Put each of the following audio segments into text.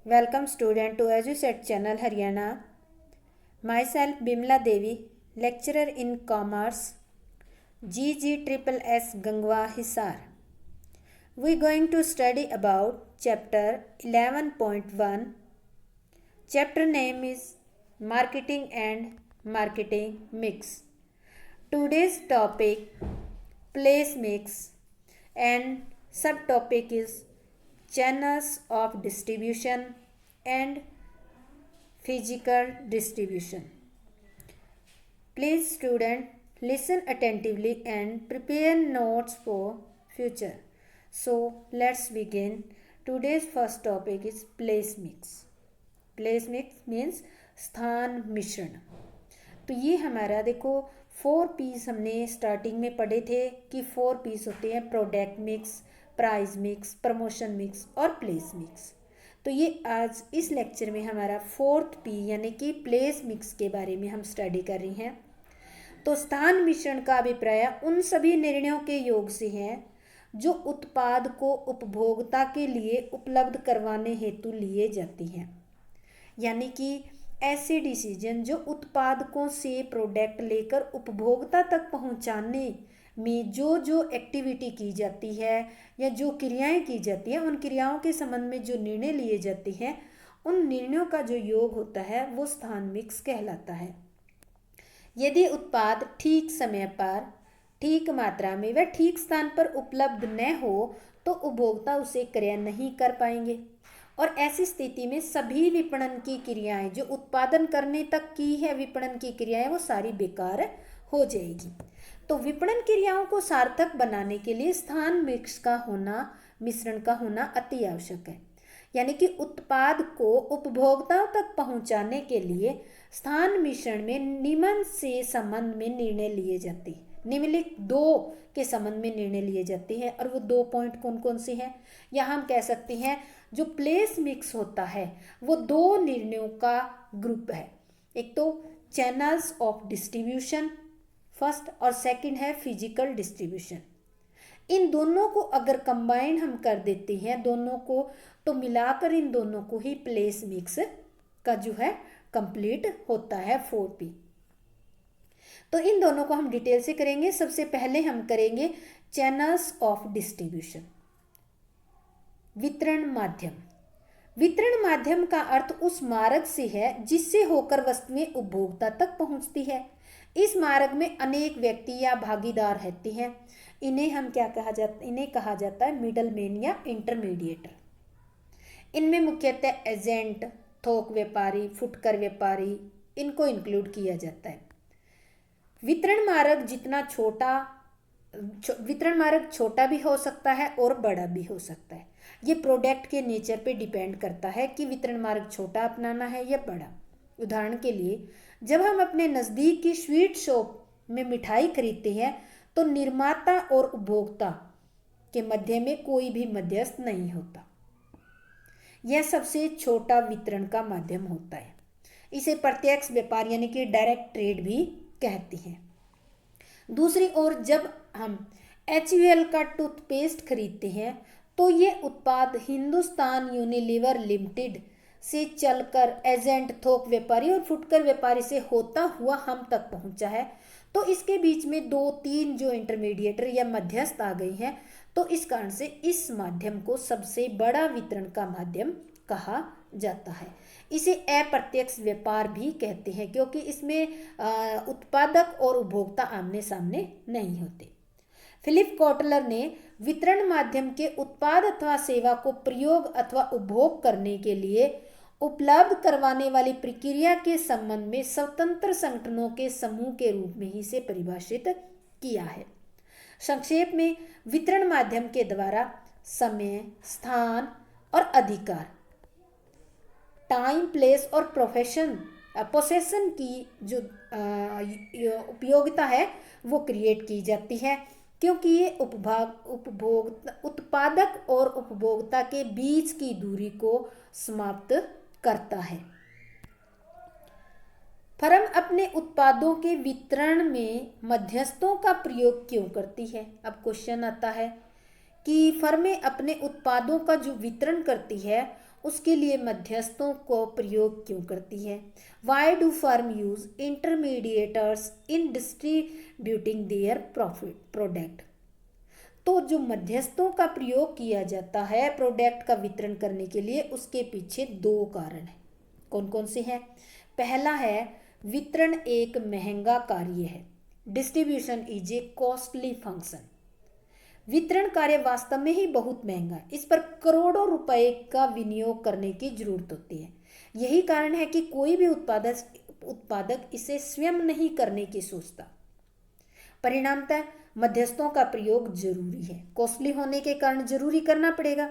Welcome student to EduSet channel Haryana. Myself Bimla Devi, lecturer in Commerce, GGSSS Gangwa Hisar. We going to study about chapter 11.1. Chapter name is Marketing and Marketing Mix. Today's topic place mix and subtopic is channels of distribution and physical distribution. Please student listen attentively and prepare notes for future. So let's begin. Today's first topic is place mix. Place mix means स्थान मिश्रण. तो ये हमारा देखो 4 piece हमने starting में पढ़े थे कि 4 पीस होते हैं product mix, price mix, promotion mix और प्लेस मिक्स. तो ये आज इस लेक्चर में हमारा 4th पी यानी कि प्लेस मिक्स के बारे में हम स्टडी कर रही हैं. तो स्थान मिश्रण का अभिप्राय उन सभी निर्णयों के योग से है जो उत्पाद को उपभोक्ता के लिए उपलब्ध करवाने हेतु लिए जाती हैं. यानी कि ऐसे डिसीजन जो उत्पादकों से प्रोडक्ट लेकर उपभोक्ता तक पहुंचाने में जो एक्टिविटी की जाती है या जो क्रियाएं की जाती हैं उन क्रियाओं के संबंध में जो निर्णय लिए जाते हैं उन निर्णयों का जो योग होता है वो स्थान मिक्स कहलाता है. यदि उत्पाद ठीक समय पर, ठीक मात्रा में व ठीक स्थान पर उपलब्ध न हो तो उपभोक्ता उसे क्रय नहीं कर पाएंगे और ऐसी स्थिति में सभी विपणन की क्रियाएं जो उत्पादन करने तक की है विपणन की क्रियाएं वो सारी बेकार हो जाएगी. तो विपणन क्रियाओं को सार्थक बनाने के लिए स्थान मिश्रण का होना अति आवश्यक है. यानी कि उत्पाद को उपभोक्ताओं तक पहुंचाने के लिए स्थान मिश्रण में निम्न से संबंध में निर्णय लिए जाते हैं. निम्नलिखित 2 के संबंध में निर्णय लिए जाते हैं और वो 2 पॉइंट कौन कौन से हैं या हम कह सकते हैं जो प्लेस मिक्स होता है वो 2 निर्णयों का ग्रुप है. एक तो चैनल्स ऑफ डिस्ट्रीब्यूशन फर्स्ट और सेकंड है फिजिकल डिस्ट्रीब्यूशन. इन दोनों को अगर कंबाइन हम कर देते हैं दोनों को तो मिलाकर इन दोनों को ही प्लेस मिक्स का जो है कंप्लीट होता है 4P. तो इन दोनों को हम डिटेल से करेंगे. सबसे पहले हम करेंगे चैनल्स ऑफ डिस्ट्रीब्यूशन. वितरण माध्यम. वितरण माध्यम का अर्थ उस मार्ग से है जिससे होकर वस्तुएं उपभोक्ता तक पहुंचती है. इस मार्ग में अनेक व्यक्ति या भागीदार रहते हैं. इन्हें हम क्या कहा जाता है मिडल मैन या इंटरमीडिएटर. इनमें मुख्यतः एजेंट, थोक व्यापारी, फुटकर व्यापारी इनको इंक्लूड किया जाता है. वितरण मार्ग छोटा भी हो सकता है और बड़ा भी हो सकता है. ये प्रोडक्ट के नेचर पे डिपेंड करता है कि वितरण मार्ग छोटा अपनाना है या बड़ा. उदाहरण के लिए जब हम अपने नज़दीक की स्वीट शॉप में मिठाई खरीदते हैं तो निर्माता और उपभोक्ता के मध्य में कोई भी मध्यस्थ नहीं होता. यह सबसे छोटा वितरण का माध्यम होता है. इसे प्रत्यक्ष व्यापार यानी कि डायरेक्ट ट्रेड भी कहते हैं. दूसरी ओर जब हम HUL का टूथपेस्ट खरीदते हैं तो ये उत्पाद हिंदुस्तान यूनिलीवर लिमिटेड से चलकर एजेंट, थोक व्यापारी और फुटकर व्यापारी से होता हुआ हम तक पहुंचा है. तो इसके बीच में 2-3 जो इंटरमीडिएटर या मध्यस्थ आ गई हैं तो इस कारण से इस माध्यम को सबसे बड़ा वितरण का माध्यम कहा जाता है. इसे अप्रत्यक्ष व्यापार भी कहते हैं क्योंकि इसमें उत्पादक और उपभोक्ता आमने सामने नहीं होते. फिलिप कॉटलर ने वितरण माध्यम के उत्पाद अथवा सेवा को प्रयोग अथवा उपभोग करने के लिए उपलब्ध करवाने वाली प्रक्रिया के संबंध में स्वतंत्र संगठनों के समूह के रूप में ही इसे परिभाषित किया है. संक्षेप में वितरण माध्यम के द्वारा समय, स्थान और अधिकार, टाइम, प्लेस और पोसेशन की जो उपयोगिता है वो क्रिएट की जाती है क्योंकि ये उत्पादक और उपभोक्ता के बीच की दूरी को समाप्त करता है. फर्म अपने उत्पादों के वितरण में मध्यस्थों का प्रयोग क्यों करती है. अब क्वेश्चन आता है कि फर्में अपने उत्पादों का जो वितरण करती है उसके लिए मध्यस्थों को प्रयोग क्यों करती है? Why do firm use intermediators in distributing their profit product? तो जो मध्यस्थों का प्रयोग किया जाता है प्रोडक्ट का वितरण करने के लिए, उसके पीछे दो कारण हैं। कौन कौन से हैं? पहला है वितरण एक महंगा कार्य है। Distribution is a costly function. वितरण कार्य वास्तव में ही बहुत महंगा है, इस पर करोड़ों रुपए का विनियोग करने की जरूरत होती है। यही कारण है कि कोई भी उत्पादक इसे स्वयं नहीं करने की सोचता। परिणामतः मध्यस्थों का प्रयोग जरूरी है। कॉस्टली होने के कारण जरूरी करना पड़ेगा।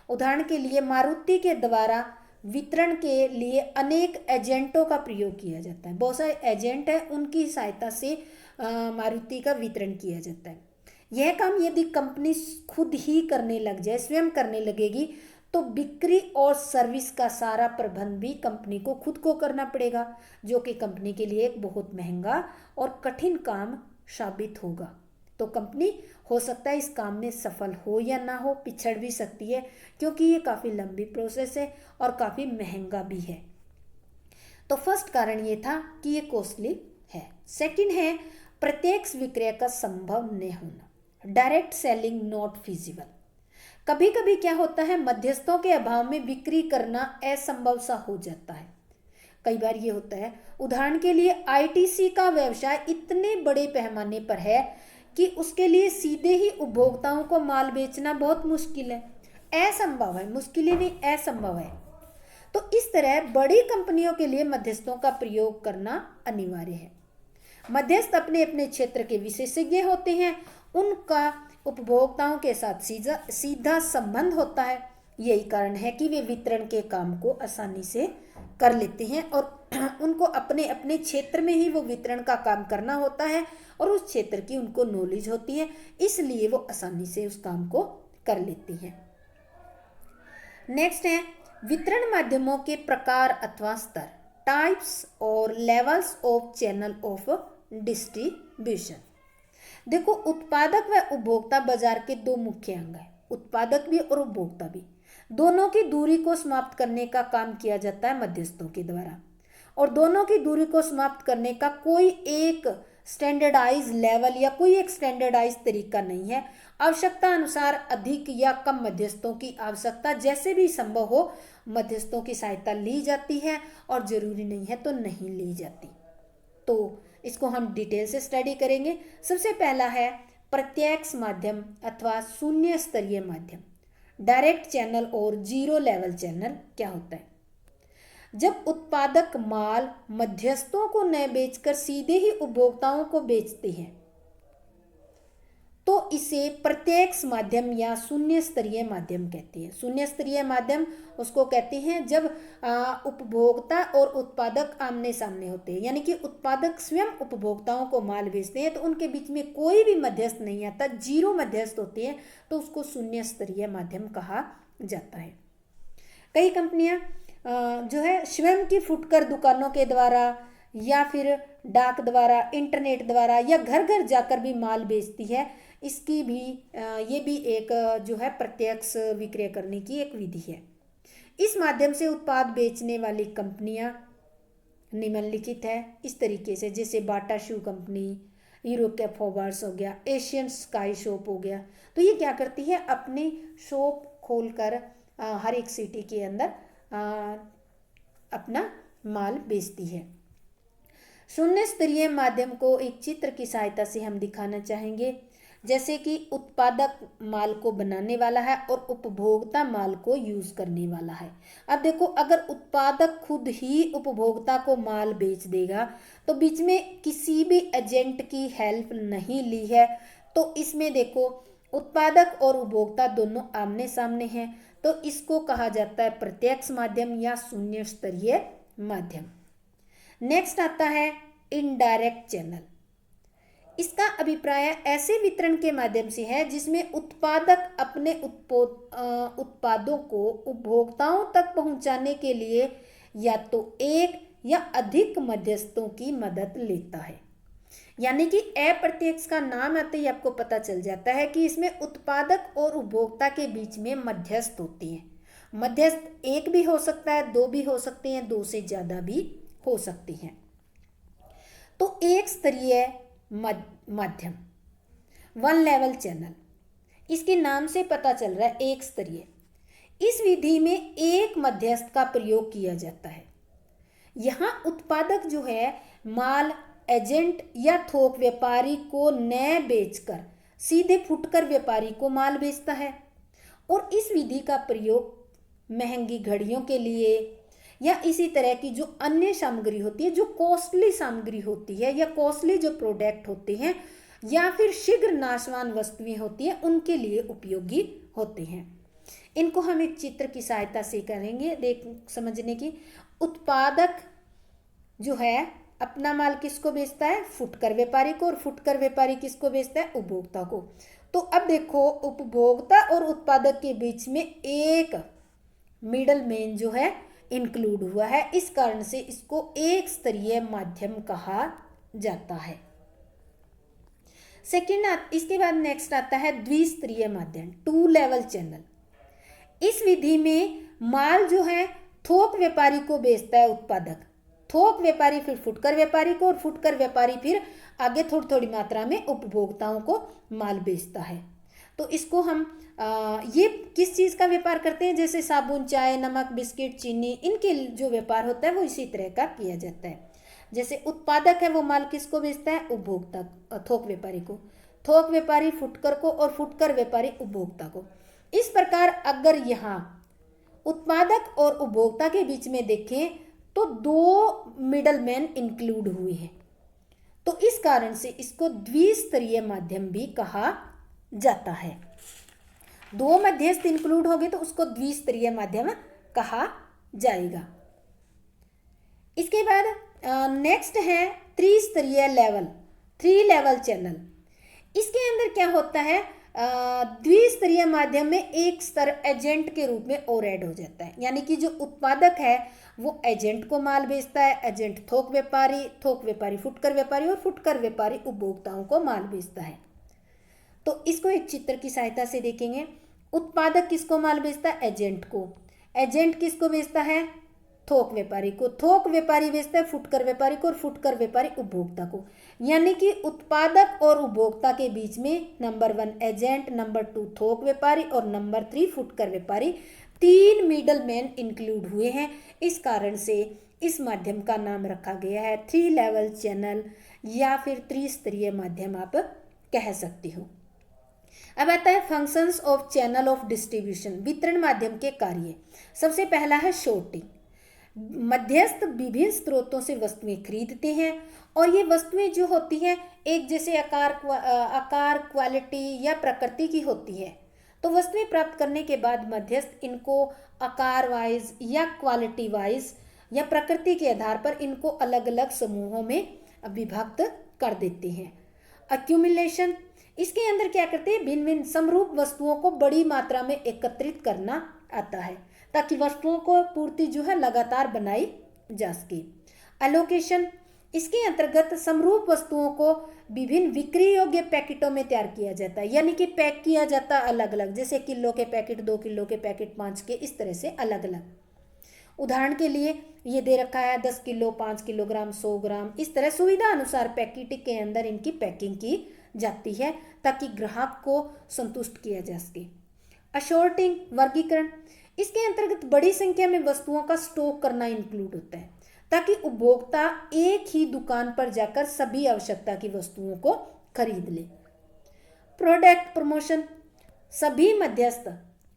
उदाहरण के लिए मारुति के द्वारा वितरण के लिए अनेक एजेंटों का प्रयोग किया जाता है। बहुत सारे एजेंट हैं, उनकी सहायता से मारुति का वितरण किया जाता है। यह काम यदि कंपनी खुद ही करने लग जाए, स्वयं करने लगेगी, तो बिक्री और सर्विस का सारा प्रबंध भी कंपनी को खुद को करना पड़ेगा, जो कि कंपनी के लिए एक बहुत महंगा और कठिन काम साबित होगा। तो कंपनी हो सकता है इस काम में सफल हो या ना हो, पिछड़ भी सकती है, क्योंकि ये काफ़ी लंबी प्रोसेस है और काफ़ी महंगा भी है। तो फर्स्ट कारण ये था कि ये कॉस्टली है। सेकंड है प्रत्यक्ष विक्रय का संभव न होना। Direct selling not feasible. कभी कभी क्या होता है, मध्यस्थों के अभाव में बिक्री करना असंभव सा हो जाता है। कई बार ये होता है, उदाहरण के लिए आईटीसी का व्यवसाय इतने बड़े पैमाने पर है कि उसके लिए सीधे ही उपभोक्ताओं को माल बेचना बहुत मुश्किल है। असंभव है, मुश्किल ही नहीं, असंभव है। तो इस तरह बड़ी कंपनियों के लिए मध्यस्थों का प्रयोग करना अनिवार्य है। मध्यस्थ अपने अपने क्षेत्र के विशेषज्ञ होते हैं, उनका उपभोक्ताओं के साथ सीधा संबंध होता है। यही कारण है कि वे वितरण के काम को आसानी से कर लेते हैं और उनको अपने अपने क्षेत्र में ही वो वितरण का काम करना होता है और उस क्षेत्र की उनको नॉलेज होती है, इसलिए वो आसानी से उस काम को कर लेती हैं। नेक्स्ट है वितरण माध्यमों के प्रकार अथवा स्तर, टाइप्स और levels of channel of distribution. देखो, उत्पादक व उपभोक्ता बाजार के दो मुख्य अंग हैं, उत्पादक भी और उपभोक्ता भी। दोनों की दूरी को समाप्त करने का काम किया जाता है मध्यस्थों के द्वारा, और दोनों की दूरी को समाप्त करने का कोई एक स्टैंडर्डाइज लेवल या कोई एक स्टैंडर्डाइज तरीका नहीं है। आवश्यकता अनुसार अधिक या कम मध्यस्थों की आवश्यकता जैसे भी संभव हो मध्यस्थों की सहायता ली जाती है, और जरूरी नहीं है तो नहीं ली जाती। तो इसको हम डिटेल से स्टडी करेंगे। सबसे पहला है प्रत्यक्ष माध्यम अथवा शून्य स्तरीय माध्यम। डायरेक्ट चैनल और जीरो लेवल चैनल क्या होता है? जब उत्पादक माल मध्यस्थों को न बेचकर सीधे ही उपभोक्ताओं को बेचते हैं तो इसे प्रत्यक्ष माध्यम या शून्य स्तरीय माध्यम कहते हैं। शून्य स्तरीय माध्यम उसको कहते हैं जब उपभोक्ता और उत्पादक आमने सामने होते हैं, यानी कि उत्पादक स्वयं उपभोक्ताओं को माल बेचते हैं तो उनके बीच में कोई भी मध्यस्थ नहीं आता, जीरो मध्यस्थ होते हैं, तो उसको शून्य स्तरीय माध्यम कहा जाता है। कई कंपनियां जो है स्वयं की फुटकर दुकानों के द्वारा या फिर डाक द्वारा, इंटरनेट द्वारा या घर घर जाकर भी माल बेचती है। इसकी भी ये भी एक जो है प्रत्यक्ष विक्रय करने की एक विधि है। इस माध्यम से उत्पाद बेचने वाली कंपनियां निम्नलिखित है इस तरीके से, जैसे बाटा शू कंपनी, यूरोके फॉवर्स हो गया, एशियन स्काई शॉप हो गया। तो ये क्या करती है, अपनी शॉप खोलकर हर एक सिटी के अंदर अपना माल बेचती है। शून्य स्तरीय माध्यम को एक चित्र की सहायता से हम दिखाना चाहेंगे, जैसे कि उत्पादक माल को बनाने वाला है और उपभोक्ता माल को यूज करने वाला है। अब देखो, अगर उत्पादक खुद ही उपभोक्ता को माल बेच देगा तो बीच में किसी भी एजेंट की हेल्प नहीं ली है, तो इसमें देखो उत्पादक और उपभोक्ता दोनों आमने सामने हैं, तो इसको कहा जाता है प्रत्यक्ष माध्यम या शून्य स्तरीय माध्यम। नेक्स्ट आता है इनडायरेक्ट चैनल। इसका अभिप्राय ऐसे वितरण के माध्यम से है जिसमें उत्पादक अपने उत्पादों को उपभोक्ताओं तक पहुंचाने के लिए या तो एक या अधिक मध्यस्थों की मदद लेता है। यानी कि अप्रत्यक्ष का नाम आते ही आपको पता चल जाता है कि इसमें उत्पादक और उपभोक्ता के बीच में मध्यस्थ होते हैं। मध्यस्थ एक भी हो सकता है, दो भी हो सकते हैं, दो से ज़्यादा भी हो सकती हैं। तो एक स्तरीय माध्यम, वन लेवल चैनल, इसके नाम से पता चल रहा है एक स्तरीय। इस विधि में एक मध्यस्थ का प्रयोग किया जाता है। यहाँ उत्पादक जो है माल एजेंट या थोक व्यापारी को न बेचकर सीधे फुटकर व्यापारी को माल बेचता है। और इस विधि का प्रयोग महंगी घड़ियों के लिए या इसी तरह की जो अन्य सामग्री होती है, जो कॉस्टली सामग्री होती है या कॉस्टली जो प्रोडक्ट होते हैं या फिर शीघ्र नाशवान वस्तुएं होती हैं, उनके लिए उपयोगी होते हैं। इनको हम एक चित्र की सहायता से करेंगे देख समझने की। उत्पादक जो है अपना माल किसको बेचता है? फुटकर व्यापारी को। और फुटकर व्यापारी किसको बेचता है? उपभोक्ता को। तो अब देखो, उपभोक्ता और उत्पादक के बीच में एक मिडल मैन जो है इंक्लूड हुआ है। इस कारण से इसको एक स्तरीय माध्यम कहा जाता है। सेकेंड, इसके बाद नेक्स्ट आता है द्विस्तरीय माध्यम, टू लेवल चैनल। इस विधि में माल जो है थोक व्यापारी को बेचता है उत्पादक, थोक व्यापारी फिर फुटकर व्यापारी को, और फुटकर व्यापारी फिर आगे थोड़ी थोड़ी मात्रा में उपभोक्ताओं को माल बेचता है। तो इसको हम ये किस चीज़ का व्यापार करते हैं? जैसे साबुन, चाय, नमक, बिस्किट, चीनी, इनके जो व्यापार होता है वो इसी तरह का किया जाता है। जैसे उत्पादक है वो माल किसको बेचता है? उपभोक्ता, थोक व्यापारी को, थोक व्यापारी फुटकर को, और फुटकर व्यापारी उपभोक्ता को। इस प्रकार अगर यहाँ उत्पादक और उपभोक्ता के बीच में देखें तो दो मिडल मैन इंक्लूड हुए हैं। तो इस कारण से इसको द्विस्तरीय माध्यम भी कहा जाता है। दो मध्यस्थ इंक्लूड हो गए तो उसको द्विस्तरीय माध्यम कहा जाएगा। इसके बाद नेक्स्ट है त्रिस्तरीय लेवल, थ्री लेवल चैनल। इसके अंदर क्या होता है? द्विस्तरीय माध्यम में एक स्तर एजेंट के रूप में और ऐड हो जाता है। यानी कि जो उत्पादक है वो एजेंट को माल बेचता है, एजेंट थोक व्यापारी फुटकर व्यापारी, और फुटकर व्यापारी उपभोक्ताओं को माल बेचता है। तो इसको एक चित्र की सहायता से देखेंगे। उत्पादक किसको माल बेचता है? एजेंट को। एजेंट किसको बेचता है? थोक व्यापारी को। थोक व्यापारी बेचता है फुटकर व्यापारी को, और फुटकर व्यापारी उपभोक्ता को। यानी कि उत्पादक और उपभोक्ता के बीच में नंबर 1 एजेंट, नंबर 2 थोक व्यापारी और नंबर 3 फुटकर व्यापारी, तीन मिडल मैन इंक्लूड हुए हैं। इस कारण से इस माध्यम का नाम रखा गया है थ्री लेवल चैनल, या फिर त्रिस्तरीय माध्यम आप कह सकते हो। अब आता है functions of channel of distribution, वितरण माध्यम के कार्य। सबसे पहला है शॉर्टिंग। मध्यस्थ विभिन्न स्रोतों से वस्तुएं खरीदते हैं, और ये वस्तुएं जो होती हैं एक जैसे आकार, क्वालिटी या प्रकृति की होती है। तो वस्तुएं प्राप्त करने के बाद मध्यस्थ इनको आकार वाइज या क्वालिटी वाइज या प्रकृति के आधार पर इनको अलग अलग समूहों में विभक्त कर देते हैं। अक्यूमुलेशन, इसके अंदर क्या करते हैं? भिन्न भिन्न समरूप वस्तुओं को बड़ी मात्रा में एकत्रित करना आता है, ताकि वस्तुओं को पूर्ति जो है लगातार बनाई जा सके। एलोकेशन, इसके अंतर्गत समरूप वस्तुओं को विभिन्न बिक्री योग्य पैकेटों में तैयार किया जाता है। यानी कि पैक किया जाता है अलग अलग, जैसे किलो के पैकेट, 2 किलो के पैकेट, 5 के, इस तरह से अलग अलग। उदाहरण के लिए ये दे रखा है 10 किलो, 5 किलोग्राम, 100 ग्राम, इस तरह सुविधा अनुसार पैकेट के अंदर इनकी पैकिंग की जाती है, ताकि ग्राहक को संतुष्ट किया जा सके। अशॉर्टिंग, वर्गीकरण, इसके अंतर्गत बड़ी संख्या में वस्तुओं का स्टॉक करना इंक्लूड होता है, ताकि उपभोक्ता एक ही दुकान पर जाकर सभी आवश्यकता की वस्तुओं को खरीद ले। प्रोडक्ट प्रमोशन, सभी मध्यस्थ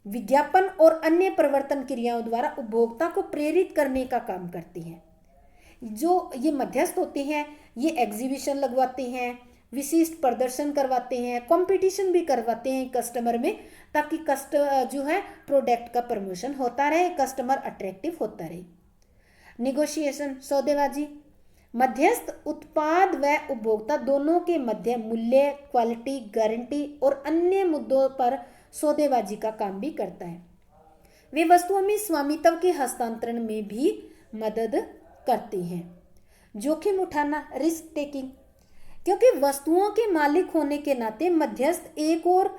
विज्ञापन और अन्य प्रवर्तन क्रियाओं द्वारा उपभोक्ता को प्रेरित करने का काम करते हैं। जो ये मध्यस्थ होते हैं ये एग्जीबिशन लगवाते हैं, विशिष्ट प्रदर्शन करवाते हैं, कंपटीशन भी करवाते हैं कस्टमर में, ताकि जो है प्रोडक्ट का प्रमोशन होता रहे, कस्टमर अट्रैक्टिव होता रहे। निगोशिएशन, सौदेबाजी, मध्यस्थ उत्पाद व उपभोक्ता दोनों के मध्य मूल्य, क्वालिटी, गारंटी और अन्य मुद्दों पर सौदेबाजी का काम भी करता है। वे वस्तुओं में स्वामित्व के हस्तांतरण में भी मदद करते हैं। जोखिम उठाना, रिस्क टेकिंग, क्योंकि वस्तुओं के मालिक होने के नाते मध्यस्थ एक और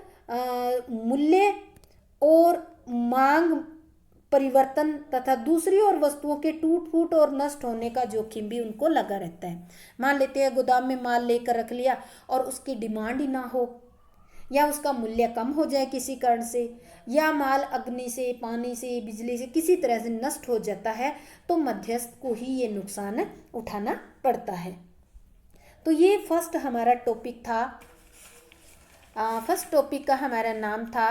मूल्य और मांग परिवर्तन तथा दूसरी ओर वस्तुओं के टूट फूट और नष्ट होने का जोखिम भी उनको लगा रहता है। मान लेते हैं गोदाम में माल लेकर रख लिया और उसकी डिमांड ही ना हो, या उसका मूल्य कम हो जाए किसी कारण से, या माल अग्नि से, पानी से, बिजली से किसी तरह से नष्ट हो जाता है, तो मध्यस्थ को ही ये नुकसान उठाना पड़ता है। तो ये फर्स्ट हमारा टॉपिक था। फर्स्ट टॉपिक का हमारा नाम था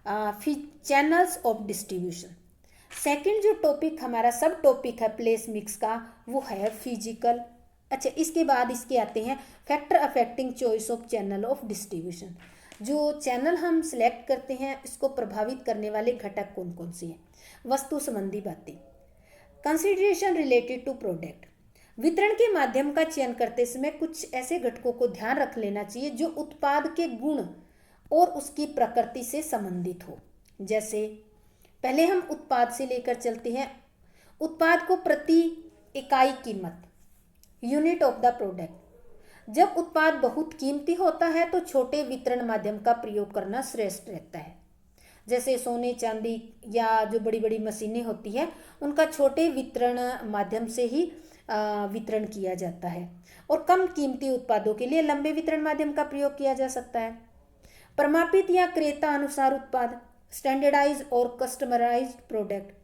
चैनल्स ऑफ डिस्ट्रीब्यूशन। सेकंड जो टॉपिक हमारा सब टॉपिक है प्लेस मिक्स का, वो है फिजिकल। अच्छा, इसके बाद इसके आते हैं factor affecting choice of channel of distribution. जो चैनल हम सिलेक्ट करते हैं, इसको प्रभावित करने वाले घटक कौन कौन से हैं। वस्तु संबंधी बातें, कंसिडरेशन रिलेटेड टू प्रोडक्ट। वितरण के माध्यम का चयन करते समय कुछ ऐसे घटकों को ध्यान रख लेना चाहिए जो उत्पाद के गुण और उसकी प्रकृति से संबंधित हो। जैसे पहले हम उत्पाद से लेकर चलते हैं। उत्पाद को प्रति इकाई कीमत, यूनिट ऑफ द प्रोडक्ट। जब उत्पाद बहुत कीमती होता है तो छोटे वितरण माध्यम का प्रयोग करना श्रेष्ठ रहता है। जैसे सोने चांदी या जो बड़ी बड़ी मशीनें होती है, उनका छोटे वितरण माध्यम से ही वितरण किया जाता है, और कम कीमती उत्पादों के लिए लंबे वितरण माध्यम का प्रयोग किया जा सकता है। प्रमापित या क्रेता अनुसार उत्पाद, स्टैंडर्डाइज और कस्टमराइज्ड प्रोडक्ट।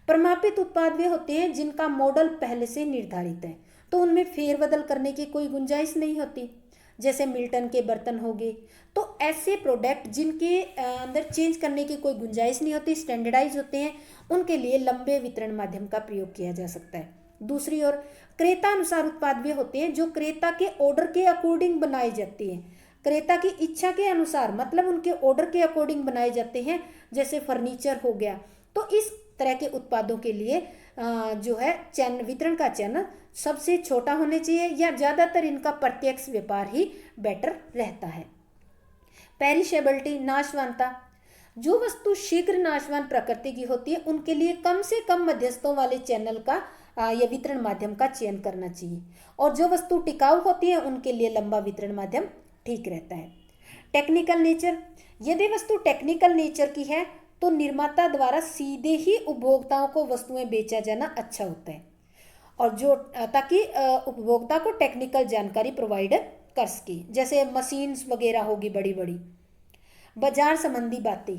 प्रमापित उत्पाद वे होते हैं जिनका मॉडल पहले से निर्धारित है, तो उनमें फेरबदल करने की कोई गुंजाइश नहीं होती। जैसे मिल्टन के बर्तन हो गए, तो ऐसे प्रोडक्ट जिनके अंदर चेंज करने की कोई गुंजाइश नहीं होती, स्टैंडर्डाइज होते हैं, उनके लिए लंबे वितरण माध्यम का प्रयोग किया जा सकता है। दूसरी ओर क्रेता अनुसार उत्पाद वे होते हैं जो क्रेता के ऑर्डर के अकॉर्डिंग बनाए जाते हैं। क्रेता की इच्छा के अनुसार, मतलब उनके ऑर्डर के अकॉर्डिंग बनाए जाते हैं। जैसे फर्नीचर हो गया, तो इस तरह के उत्पादों के लिए जो है चैनल, वितरण का चैनल सबसे छोटा होना चाहिए, या ज़्यादातर इनका प्रत्यक्ष व्यापार ही बेटर रहता है। पेरिशेबिलिटी, नाशवानता। जो वस्तु शीघ्र नाशवान प्रकृति की होती है, उनके लिए कम से कम मध्यस्थों वाले चैनल का या वितरण माध्यम का चयन करना चाहिए, और जो वस्तु टिकाऊ होती है उनके लिए लंबा वितरण माध्यम ठीक रहता है। Technical nature. यदि वस्तु टेक्निकल नेचर की है तो निर्माता द्वारा सीधे ही उपभोक्ताओं को वस्तुएं बेचा जाना अच्छा होता है, और जो ताकि उपभोक्ता को टेक्निकल जानकारी प्रोवाइड कर सके। जैसे मशीन्स वगैरह होगी बड़ी बड़ी। बाजार संबंधी बातें।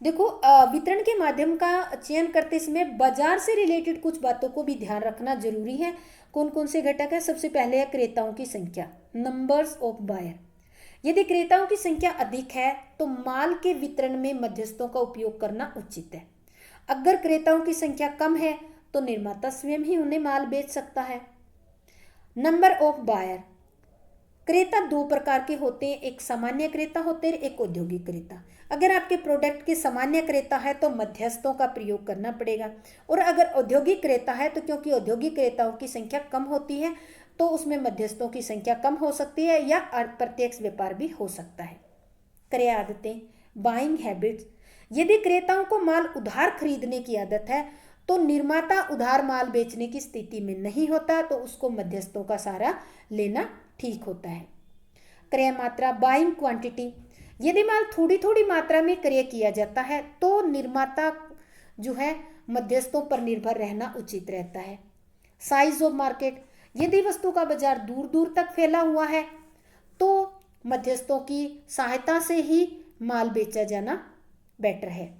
देखो, वितरण के माध्यम का चयन करते समय बाजार से रिलेटेड कुछ बातों को भी ध्यान रखना जरूरी है। कौन कौन से घटक है? सबसे पहले है क्रेताओं की संख्या, नंबर्स ऑफ बायर। यदि क्रेताओं की संख्या अधिक है तो माल के वितरण में मध्यस्थों का उपयोग करना उचित है। अगर क्रेताओं की संख्या कम है तो निर्माता स्वयं ही उन्हें माल बेच सकता है। Number of buyer. क्रेता दो प्रकार के होते हैं, एक सामान्य क्रेता होते हैं, एक औद्योगिक क्रेता। अगर आपके प्रोडक्ट के सामान्य क्रेता है तो मध्यस्थों का प्रयोग करना पड़ेगा, और अगर औद्योगिक क्रेता है तो क्योंकि औद्योगिक क्रेताओं की संख्या कम होती है तो उसमें मध्यस्थों की संख्या कम हो सकती है, या अप्रत्यक्ष व्यापार भी हो सकता है। क्रय आदतें, बाइंग हैबिट्स। यदि क्रेताओं को माल उधार खरीदने की आदत है तो निर्माता उधार माल बेचने की स्थिति में नहीं होता, तो उसको मध्यस्थों का सहारा लेना ठीक होता है। क्रय मात्रा, बाइंग क्वांटिटी। यदि माल थोड़ी थोड़ी मात्रा में क्रय किया जाता है तो निर्माता जो है मध्यस्थों पर निर्भर रहना उचित रहता है। Size of market. यदि वस्तु का बाजार दूर दूर तक फैला हुआ है तो मध्यस्थों की सहायता से ही माल बेचा जाना बेटर है,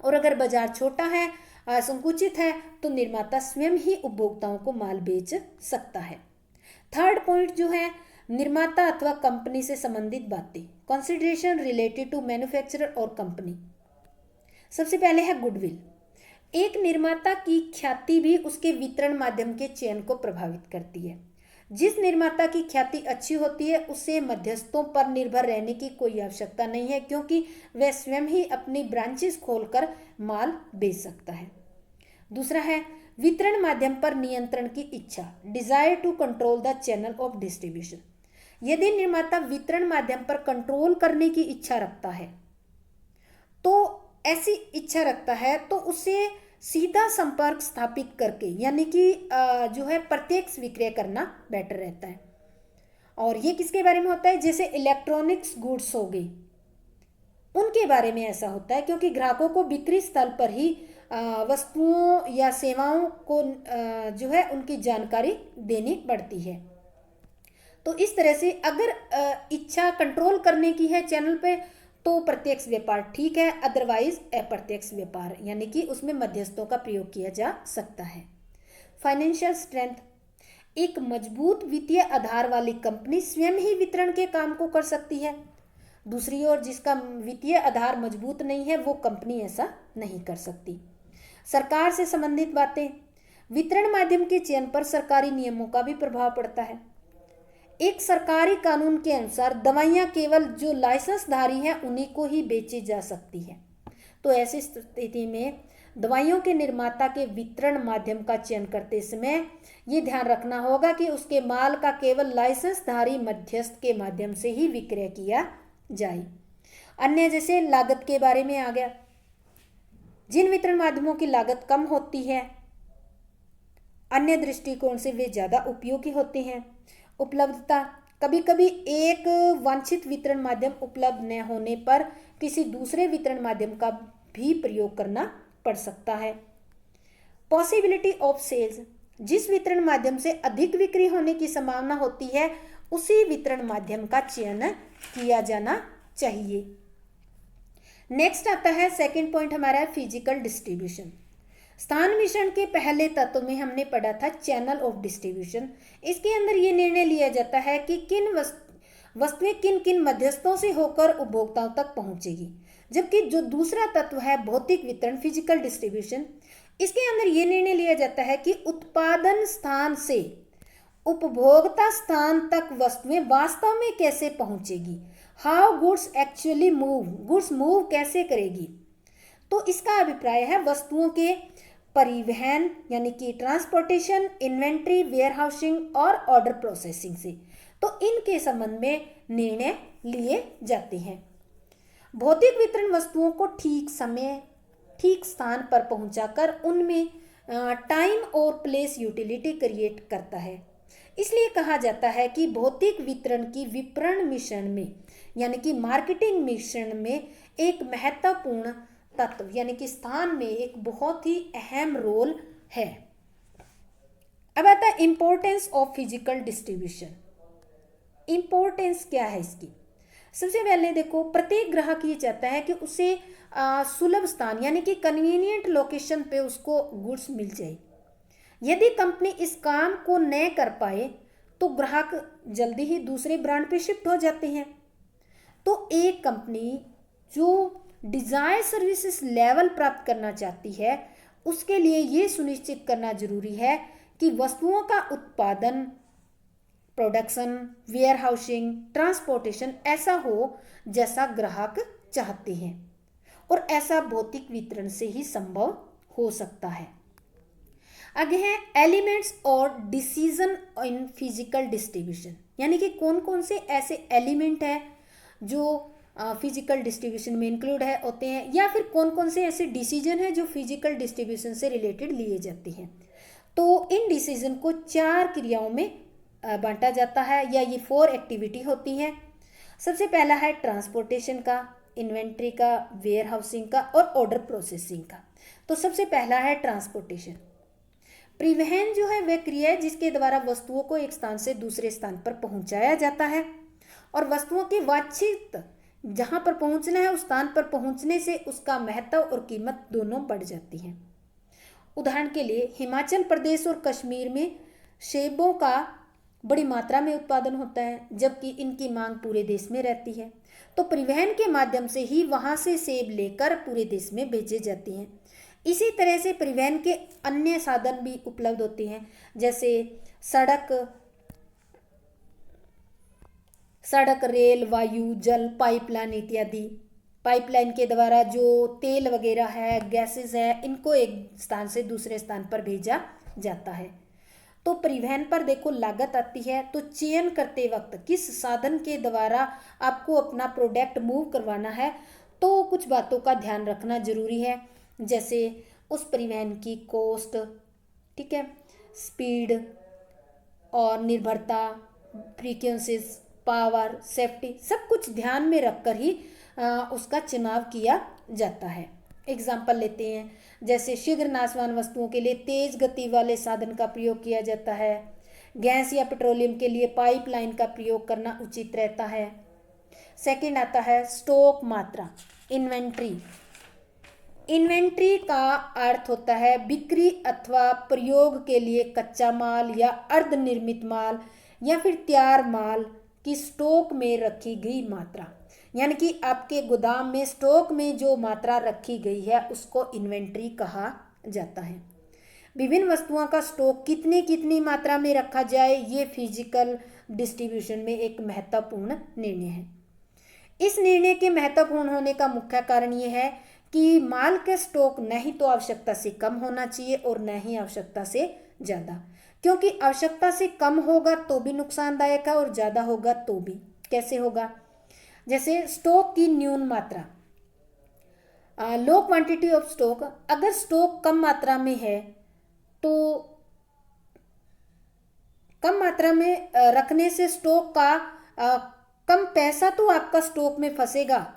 और अगर बाजार छोटा है, संकुचित है, तो निर्माता स्वयं ही उपभोक्ताओं को माल बेच सकता है। थर्ड पॉइंट जो है, निर्माता अथवा कंपनी से संबंधित बातें, कंसिडरेशन रिलेटेड टू मैन्युफैक्चरर और कंपनी। सबसे पहले है गुडविल। एक निर्माता की ख्याति भी उसके वितरण माध्यम के चयन को प्रभावित करती है। जिस निर्माता की ख्याति अच्छी होती है उसे मध्यस्थों पर निर्भर रहने की कोई आवश्यकता नहीं है, क्योंकि वह स्वयं ही अपनी ब्रांचेस खोलकर माल बेच सकता है। दूसरा है वितरण माध्यम पर नियंत्रण की इच्छा, desire to control the channel of distribution. यदि निर्माता वितरण माध्यम पर कंट्रोल करने की इच्छा रखता है तो उसे सीधा संपर्क स्थापित करके, यानी कि जो है प्रत्यक्ष विक्रय करना बेटर रहता है। और ये किसके बारे में होता है? जैसे इलेक्ट्रॉनिक्स गुड्स हो गई, उनके बारे में ऐसा होता है, क्योंकि ग्राहकों को बिक्री स्थल पर ही वस्तुओं या सेवाओं को जो है उनकी जानकारी देनी पड़ती है। तो इस तरह से अगर इच्छा कंट्रोल करने की है चैनल पे तो प्रत्यक्ष व्यापार ठीक है, अदरवाइज अप्रत्यक्ष व्यापार यानी कि उसमें मध्यस्थों का प्रयोग किया जा सकता है। फाइनेंशियल स्ट्रेंथ, एक मजबूत वित्तीय आधार वाली कंपनी स्वयं ही वितरण के काम को कर सकती है। दूसरी ओर जिसका वित्तीय आधार मजबूत नहीं है वो कंपनी ऐसा नहीं कर सकती। सरकार से संबंधित बातें, वितरण माध्यम के चयन पर सरकारी नियमों का भी प्रभाव पड़ता है। एक सरकारी कानून के अनुसार दवाइयां केवल जो लाइसेंसधारी हैं उन्हीं को ही बेची जा सकती है। तो ऐसी स्थिति में दवाइयों के निर्माता के वितरण माध्यम का चयन करते समय ये ध्यान रखना होगा कि उसके माल का केवल लाइसेंसधारी मध्यस्थ के माध्यम से ही विक्रय किया जाए। अन्य जैसे लागत के बारे में आ गया, जिन वितरण माध्यमों की लागत कम होती है अन्य दृष्टिकोण से वे ज़्यादा उपयोगी होते हैं। उपलब्धता, कभी कभी एक वांछित वितरण माध्यम उपलब्ध न होने पर किसी दूसरे वितरण माध्यम का भी प्रयोग करना पड़ सकता है। पॉसिबिलिटी ऑफ सेल्स, जिस वितरण माध्यम से अधिक बिक्री होने की संभावना होती है उसी वितरण माध्यम का चयन किया जाना चाहिए। नेक्स्ट आता है सेकंड पॉइंट हमारा है फिजिकल डिस्ट्रीब्यूशन। स्थान मिश्रण के पहले तत्व में हमने पढ़ा था चैनल ऑफ डिस्ट्रीब्यूशन। इसके अंदर ये निर्णय लिया जाता है कि किन वस्तुएं किन किन मध्यस्थों से होकर उपभोक्ताओं तक पहुंचेगी। जबकि जो दूसरा तत्व है भौतिक वितरण फिजिकल डिस्ट्रीब्यूशन, इसके अंदर ये निर्णय लिया जाता है कि उत्पादन स्थान से उपभोक्ता स्थान तक वस्तुएं वास्तव में कैसे पहुंचेगी, how goods actually move, goods move कैसे करेगी। तो इसका अभिप्राय है वस्तुओं के परिवहन यानी कि ट्रांसपोर्टेशन, इन्वेंट्री, वेयरहाउसिंग और ऑर्डर प्रोसेसिंग से। तो इनके संबंध में निर्णय लिए जाते हैं। भौतिक वितरण वस्तुओं को ठीक समय ठीक स्थान पर पहुंचाकर उनमें टाइम और प्लेस यूटिलिटी क्रिएट करता है। इसलिए कहा जाता है कि भौतिक वितरण की विपणन मिश्रण में यानी कि मार्केटिंग मिश्रण में एक महत्वपूर्ण तत्व यानी कि स्थान में एक बहुत ही अहम रोल है। अब आता है importance of physical distribution. Importance क्या है इसकी? सबसे पहले देखो, प्रत्येक ग्राहक ये चाहता है कि उसे सुलभ स्थान यानी कि कन्वीनियंट लोकेशन पे उसको गुड्स मिल जाए। यदि कंपनी इस काम को न कर पाए तो ग्राहक जल्दी ही दूसरे ब्रांड पे शिफ्ट हो जाते हैं। तो एक कंपनी जो डिजायर सर्विसेज लेवल प्राप्त करना चाहती है उसके लिए ये सुनिश्चित करना जरूरी है कि वस्तुओं का उत्पादन, प्रोडक्शन, वेयरहाउसिंग, ट्रांसपोर्टेशन ऐसा हो जैसा ग्राहक चाहते हैं, और ऐसा भौतिक वितरण से ही संभव हो सकता है। आगे है एलिमेंट्स और डिसीजन इन फिजिकल डिस्ट्रीब्यूशन, यानी कि कौन कौन से ऐसे एलिमेंट है जो फिजिकल डिस्ट्रीब्यूशन में इंक्लूड है होते हैं, या फिर कौन कौन से ऐसे डिसीजन है जो फिजिकल डिस्ट्रीब्यूशन से रिलेटेड लिए जाते हैं। तो इन डिसीजन को 4 क्रियाओं में बांटा जाता है, या ये 4 एक्टिविटी होती हैं। सबसे पहला है ट्रांसपोर्टेशन का, इन्वेंट्री का, वेयरहाउसिंग का और ऑर्डर प्रोसेसिंग का। तो सबसे पहला है ट्रांसपोर्टेशन। परिवहन जो है वह क्रिया है जिसके द्वारा वस्तुओं को एक स्थान से दूसरे स्थान पर पहुंचाया जाता है, और वस्तुओं की वांछित जहां पर पहुंचना है उस स्थान पर पहुंचने से उसका महत्व और कीमत दोनों बढ़ जाती हैं। उदाहरण के लिए हिमाचल प्रदेश और कश्मीर में सेबों का बड़ी मात्रा में उत्पादन होता है, जबकि इनकी मांग पूरे देश में रहती है। तो परिवहन के माध्यम से ही वहां से सेब लेकर पूरे देश में बेचे जाते हैं। इसी तरह से परिवहन के अन्य साधन भी उपलब्ध होते हैं, जैसे सड़क, रेल, वायु, जल, पाइपलाइन इत्यादि। पाइपलाइन के द्वारा जो तेल वगैरह है, गैसेस है, इनको एक स्थान से दूसरे स्थान पर भेजा जाता है। तो परिवहन पर देखो लागत आती है, तो चयन करते वक्त किस साधन के द्वारा आपको अपना प्रोडक्ट मूव करवाना है तो कुछ बातों का ध्यान रखना जरूरी है, जैसे उस परिवहन की कॉस्ट, ठीक है, स्पीड और निर्भरता, फ्रीक्वेंसीज, पावर, सेफ्टी सब कुछ ध्यान में रखकर ही उसका चुनाव किया जाता है। एग्जाम्पल लेते हैं, जैसे शीघ्र नाशवान वस्तुओं के लिए तेज गति वाले साधन का प्रयोग किया जाता है। गैस या पेट्रोलियम के लिए पाइपलाइन का प्रयोग करना उचित रहता है। सेकंड आता है स्टॉक मात्रा, इन्वेंट्री। इन्वेंट्री का अर्थ होता है बिक्री अथवा प्रयोग के लिए कच्चा माल या अर्धनिर्मित माल या फिर तैयार माल की स्टॉक में रखी गई मात्रा, यानी कि आपके गोदाम में स्टॉक में जो मात्रा रखी गई है उसको इन्वेंट्री कहा जाता है। विभिन्न वस्तुओं का स्टॉक कितनी कितनी मात्रा में रखा जाए, ये फिजिकल डिस्ट्रीब्यूशन में एक महत्वपूर्ण निर्णय है। इस निर्णय के महत्वपूर्ण होने का मुख्य कारण ये है कि माल का स्टॉक नहीं तो आवश्यकता से कम होना चाहिए और न ही आवश्यकता से ज़्यादा, क्योंकि आवश्यकता से कम होगा तो भी नुकसानदायक है और ज़्यादा होगा तो भी। कैसे होगा? जैसे स्टॉक की न्यून मात्रा, लो क्वांटिटी ऑफ स्टॉक। अगर स्टॉक कम मात्रा में है तो कम मात्रा में रखने से स्टॉक का कम पैसा तो आपका स्टॉक में फंसेगा,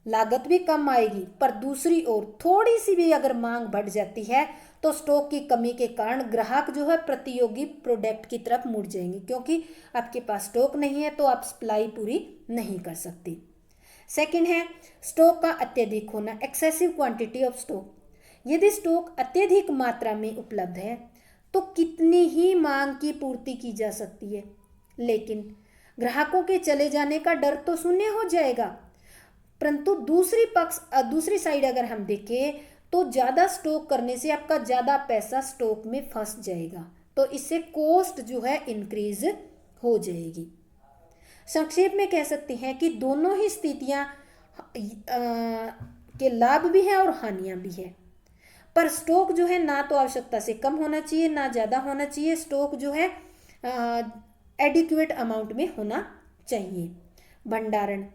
लागत भी कम आएगी, पर दूसरी ओर थोड़ी सी भी अगर मांग बढ़ जाती है तो स्टॉक की कमी के कारण ग्राहक जो है प्रतियोगी प्रोडक्ट की तरफ मुड़ जाएंगे, क्योंकि आपके पास स्टॉक नहीं है तो आप सप्लाई पूरी नहीं कर सकते। सेकंड है स्टॉक का अत्यधिक होना, एक्सेसिव क्वांटिटी ऑफ स्टॉक। यदि स्टॉक अत्यधिक मात्रा में उपलब्ध है तो कितनी ही मांग की पूर्ति की जा सकती है, लेकिन ग्राहकों के चले जाने का डर तो शून्य हो जाएगा। परंतु दूसरी साइड अगर हम देखें तो ज़्यादा स्टॉक करने से आपका ज़्यादा पैसा स्टॉक में फंस जाएगा, तो इससे कॉस्ट जो है इंक्रीज हो जाएगी। संक्षेप में कह सकते हैं कि दोनों ही स्थितियां के लाभ भी हैं और हानियां भी है, पर स्टॉक जो है ना तो आवश्यकता से कम होना चाहिए ना ज़्यादा होना चाहिए, स्टॉक जो है एडिक्वेट अमाउंट में होना चाहिए। भंडारण,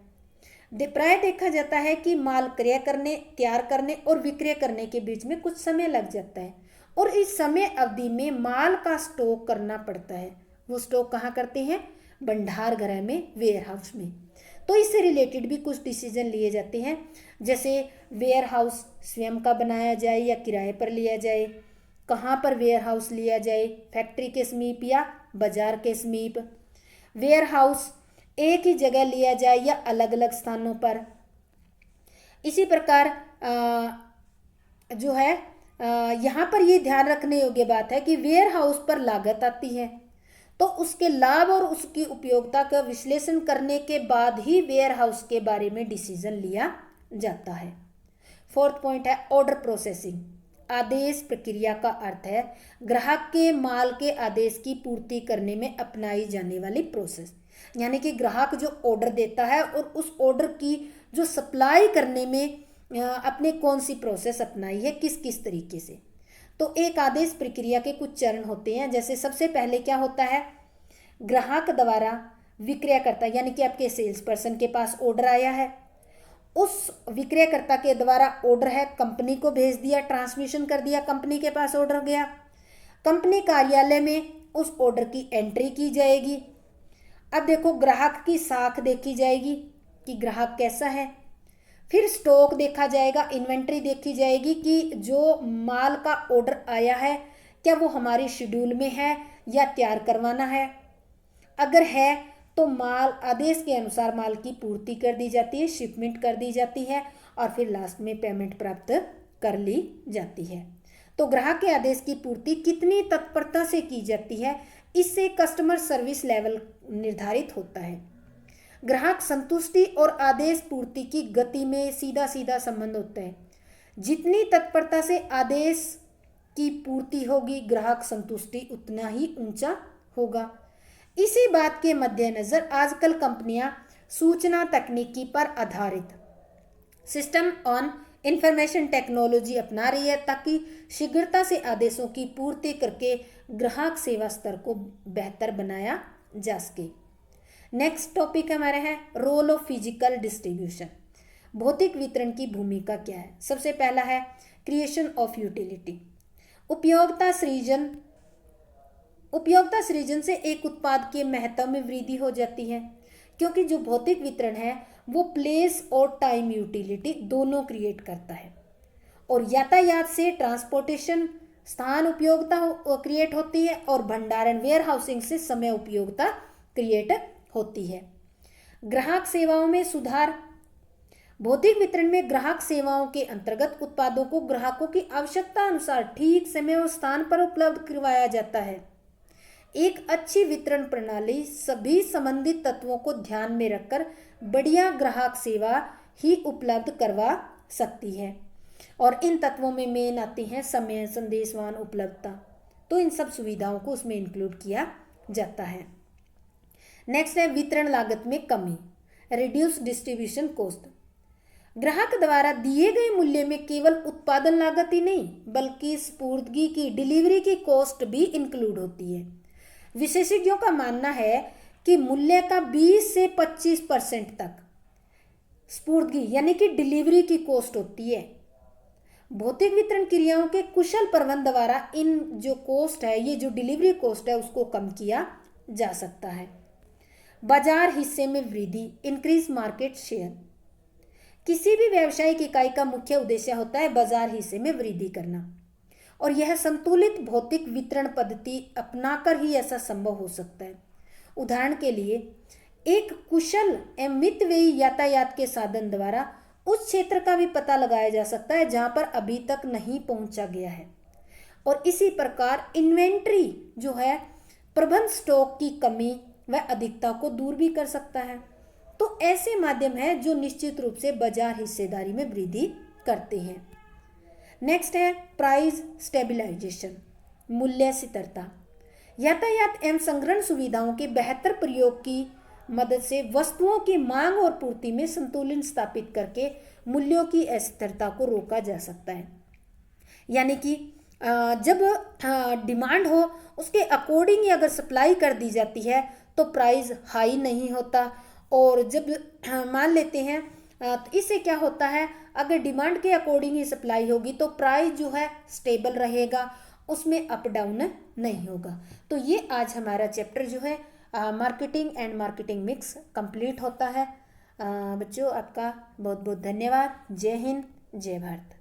प्राय देखा जाता है कि माल क्रय करने, तैयार करने और विक्रय करने के बीच में कुछ समय लग जाता है और इस समय अवधि में माल का स्टॉक करना पड़ता है। वो स्टॉक कहाँ करते हैं? भंडार गृह में, वेयर हाउस में। तो इससे रिलेटेड भी कुछ डिसीजन लिए जाते हैं, जैसे वेयर हाउस स्वयं का बनाया जाए या किराए पर लिया जाए, कहाँ पर वेयर हाउस लिया जाए, फैक्ट्री के समीप या बाजार के समीप, वेयर हाउस एक ही जगह लिया जाए या अलग अलग स्थानों पर। इसी प्रकार जो है यहाँ पर ये ध्यान रखने योग्य बात है कि वेयर हाउस पर लागत आती है, तो उसके लाभ और उसकी उपयोगिता का विश्लेषण करने के बाद ही वेयर हाउस के बारे में डिसीजन लिया जाता है। फोर्थ पॉइंट है ऑर्डर प्रोसेसिंग। आदेश प्रक्रिया का अर्थ है ग्राहक के माल के आदेश की पूर्ति करने में अपनाई जाने वाली प्रोसेस, यानी कि ग्राहक जो ऑर्डर देता है और उस ऑर्डर की जो सप्लाई करने में अपने कौन सी प्रोसेस अपनाई है, किस किस तरीके से। तो एक आदेश प्रक्रिया के कुछ चरण होते हैं, जैसे सबसे पहले क्या होता है, ग्राहक द्वारा विक्रयकर्ता यानी कि आपके सेल्स पर्सन के पास ऑर्डर आया है, उस विक्रयकर्ता के द्वारा ऑर्डर है कंपनी को भेज दिया, ट्रांसमिशन कर दिया, कंपनी के पास ऑर्डर गया, कंपनी कार्यालय में उस ऑर्डर की एंट्री की जाएगी। अब देखो ग्राहक की साख देखी जाएगी कि ग्राहक कैसा है, फिर स्टॉक देखा जाएगा, इन्वेंट्री देखी जाएगी कि जो माल का ऑर्डर आया है क्या वो हमारे शेड्यूल में है या तैयार करवाना है, अगर है तो माल आदेश के अनुसार माल की पूर्ति कर दी जाती है, शिपमेंट कर दी जाती है और फिर लास्ट में पेमेंट प्राप्त कर ली जाती है। तो ग्राहक के आदेश की पूर्ति कितनी तत्परता से की जाती है, इससे कस्टमर सर्विस लेवल निर्धारित होता है। ग्राहक संतुष्टि और आदेश पूर्ति की गति में सीधा सीधा संबंध होता है। जितनी तत्परता से आदेश की पूर्ति होगी, ग्राहक संतुष्टि उतना ही ऊंचा होगा। इसी बात के मद्देनजर आजकल कंपनियां सूचना तकनीकी पर आधारित सिस्टम ऑन इंफॉर्मेशन टेक्नोलॉजी अपना रही है, ताकि शीघ्रता से आदेशों की पूर्ति करके ग्राहक सेवा स्तर को बेहतर बनाया जा सके। नेक्स्ट टॉपिक हमारा है रोल ऑफ फिजिकल डिस्ट्रीब्यूशन। भौतिक वितरण की भूमिका क्या है? सबसे पहला है क्रिएशन ऑफ यूटिलिटी। उपयोगिता सृजन से एक उत्पाद के महत्व में वृद्धि हो जाती है, क्योंकि जो भौतिक वितरण है वो प्लेस और टाइम यूटिलिटी दोनों क्रिएट करता है, और यातायात से ट्रांसपोर्टेशन स्थान उपयोगिता क्रिएट होती है, और भंडारण वेयर हाउसिंग से समय उपयोगिता क्रिएट होती है। ग्राहक सेवाओं में सुधार। भौतिक वितरण में ग्राहक सेवाओं के अंतर्गत उत्पादों को ग्राहकों की आवश्यकता अनुसार ठीक समय और स्थान पर उपलब्ध करवाया जाता है। एक अच्छी वितरण प्रणाली सभी संबंधित तत्वों को ध्यान में रखकर बढ़िया ग्राहक सेवा ही उपलब्ध करवा सकती है, और इन तत्वों में मेन आती हैं समय, संदेशवान, उपलब्धता। तो इन सब सुविधाओं को उसमें इंक्लूड किया जाता है। नेक्स्ट है वितरण लागत में कमी, रिड्यूस डिस्ट्रीब्यूशन कॉस्ट। ग्राहक द्वारा दिए गए मूल्य में केवल उत्पादन लागत ही नहीं बल्कि स्पूर्दगी की, डिलीवरी की कॉस्ट भी इंक्लूड होती है। विशेषज्ञों का मानना है कि मूल्य का 20 से 25% तक स्पूर्दगी यानी कि डिलीवरी की कॉस्ट होती है। भौतिक वितरण क्रियाओं के कुशल प्रबंधन द्वारा इन जो कॉस्ट है, ये जो डिलीवरी कॉस्ट है, उसको कम किया जा सकता है। बाजार हिस्से में वृद्धि, इंक्रीज मार्केट शेयर। किसी भी व्यावसायिक इकाई का मुख्य उद्देश्य होता है बाजार हिस्से में वृद्धि करना, और यह संतुलित भौतिक वितरण पद्धति अपनाकर ही ऐसा संभव हो सकता है। उदाहरण के लिए एक कुशल एवं मितव्ययी यातायात के साधन द्वारा उस क्षेत्र का भी पता लगाया जा सकता है जहां पर अभी तक नहीं पहुंचा गया है, और इसी प्रकार इन्वेंट्री जो है प्रबंध स्टॉक की कमी व अधिकता को दूर भी कर सकता है। तो ऐसे माध्यम है जो निश्चित रूप से बाजार हिस्सेदारी में वृद्धि करते हैं। नेक्स्ट है प्राइस स्टेबलाइजेशन, मूल्य स्थिरता। यातायात एवं संग्रहण सुविधाओं के बेहतर प्रयोग की मदद से वस्तुओं की मांग और पूर्ति में संतुलन स्थापित करके मूल्यों की अस्थिरता को रोका जा सकता है। यानी कि जब डिमांड हो उसके अकॉर्डिंग ही अगर सप्लाई कर दी जाती है तो प्राइस हाई नहीं होता, और जब मान लेते हैं तो इससे क्या होता है, अगर डिमांड के अकॉर्डिंग ही सप्लाई होगी तो प्राइस जो है स्टेबल रहेगा, उसमें अप डाउन नहीं होगा। तो ये आज हमारा चैप्टर जो है marketing and marketing mix complete होता है। बच्चों आपका बहुत बहुत धन्यवाद। जय हिंद, जय भारत।